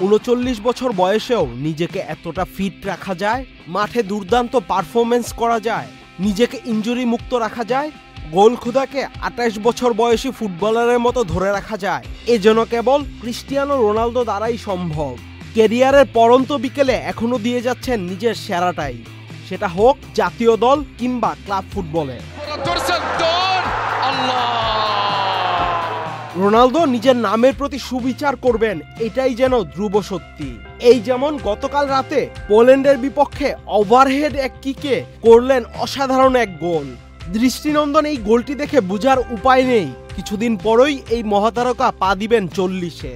39 বছর বয়সেও নিজেকে এতটা ফিট রাখা যায়, মাঠে দুর্দান্ত পারফরমেন্স করা যায়, নিজেকে ইনজুরি মুক্ত রাখা যায়, গোল খোদাকে 28 বছর বয়সী ফুটবলারের মতো ধরে রাখা যায়, এ যেন কেবল ক্রিস্টিয়ানো রোনালদো দ্বারাই সম্ভব। ক্যারিয়ারের পরন্ত বিকেলে এখনো দিয়ে যাচ্ছেন নিজের সেরাটাই, সেটা হোক জাতীয় দল কিংবা ক্লাব ফুটবলে। রোনালদো নিজের নামের প্রতি সুবিচার করবেন, এটাই যেন ধ্রুব সত্যি। এই যেমন গতকাল রাতে পোল্যান্ডের বিপক্ষে ওভারহেড এক কিকে করলেন অসাধারণ এক গোল। দৃষ্টিনন্দন এই গোলটি দেখে বোঝার উপায় নেই কিছুদিন পরই এই মহাতারকা পা দিবেন 40-এ।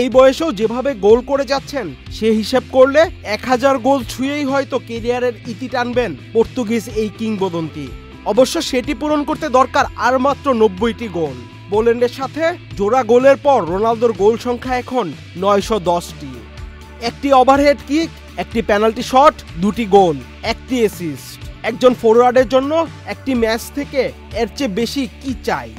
এই বয়সেও যেভাবে গোল করে যাচ্ছেন সে হিসেব করলে 1000 গোল ছুঁয়েই হয়তো ক্যারিয়ারের ইতি টানবেন পর্তুগিজ এই কিংবদন্তি। অবশ্য সেটি পূরণ করতে দরকার আর মাত্র 90টি গোল। পোল্যান্ডের সাথে জোড়া গোলের পর রোনালদোর গোল সংখ্যা এখন 910টি। একটি ওভারহেড কিক, একটি পেনাল্টি শট, 2টি গোল, 1টি অ্যাসিস্ট। একজন ফরওয়ার্ডের জন্য একটি ম্যাচ থেকে এর চেয়ে বেশি কি চাই।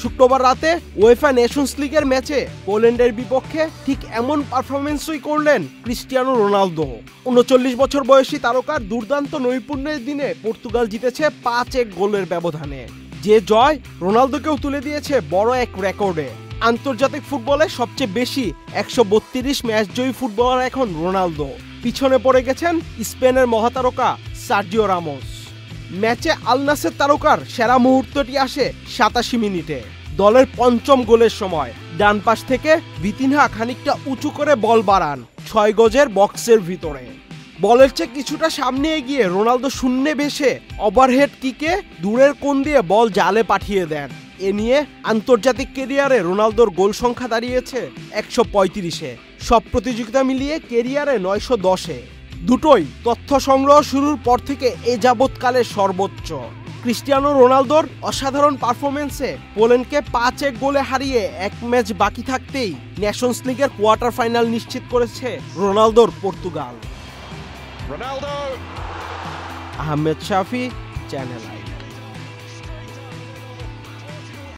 শুক্রবার রাতে উয়েফা নেশনস লিগের ম্যাচে পোল্যান্ডের বিপক্ষে ঠিক এমন পারফরমেন্সই করলেন ক্রিস্টিয়ানো রোনালদো। 39 বছর বয়সী তারকার দুর্দান্ত নৈপুণ্যের দিনে পর্তুগাল জিতেছে 5-1 গোলের ব্যবধানে। যে জয় রোনালদোকেও তুলে দিয়েছে বড় এক রেকর্ডে। আন্তর্জাতিক ফুটবলে সবচেয়ে বেশি 132 ম্যাচ জয়ী ফুটবলার এখন রোনালদো। পিছনে পড়ে গেছেন স্পেনের মহাতারকা সার্জিও রামোস। ম্যাচে আল নাসের তারকার সেরা মুহূর্তটি আসে 87 মিনিটে, দলের 5ম গোলের সময়। ডান পাশ থেকে ভিতিনহা খানিকটা উঁচু করে বল বাড়ান 6 গজের বক্সের ভিতরে। বলের চেয়ে কিছুটা সামনে এগিয়ে রোনালদো শূন্যে ভেসে ওভারহেড কিকে দূরের কোণ দিয়ে বল জালে পাঠিয়ে দেন। এ নিয়ে আন্তর্জাতিক ক্যারিয়ারে রোনালদোর গোল সংখ্যা দাঁড়িয়েছে 135-এ, সব প্রতিযোগিতা মিলিয়ে ক্যারিয়ারে 910-এ। দুটোই তথ্য সংগ্রহ শুরুর পর থেকে এ যাবৎকালের সর্বোচ্চ। ক্রিস্টিয়ানো রোনালদোর অসাধারণ পারফরমেন্সে পোল্যান্ডকে 5-1 গোলে হারিয়ে এক ম্যাচ বাকি থাকতেই নেশনস লিগের কোয়ার্টার ফাইনাল নিশ্চিত করেছে রোনালদোর Portugal. Ahmed Shafi, channel I.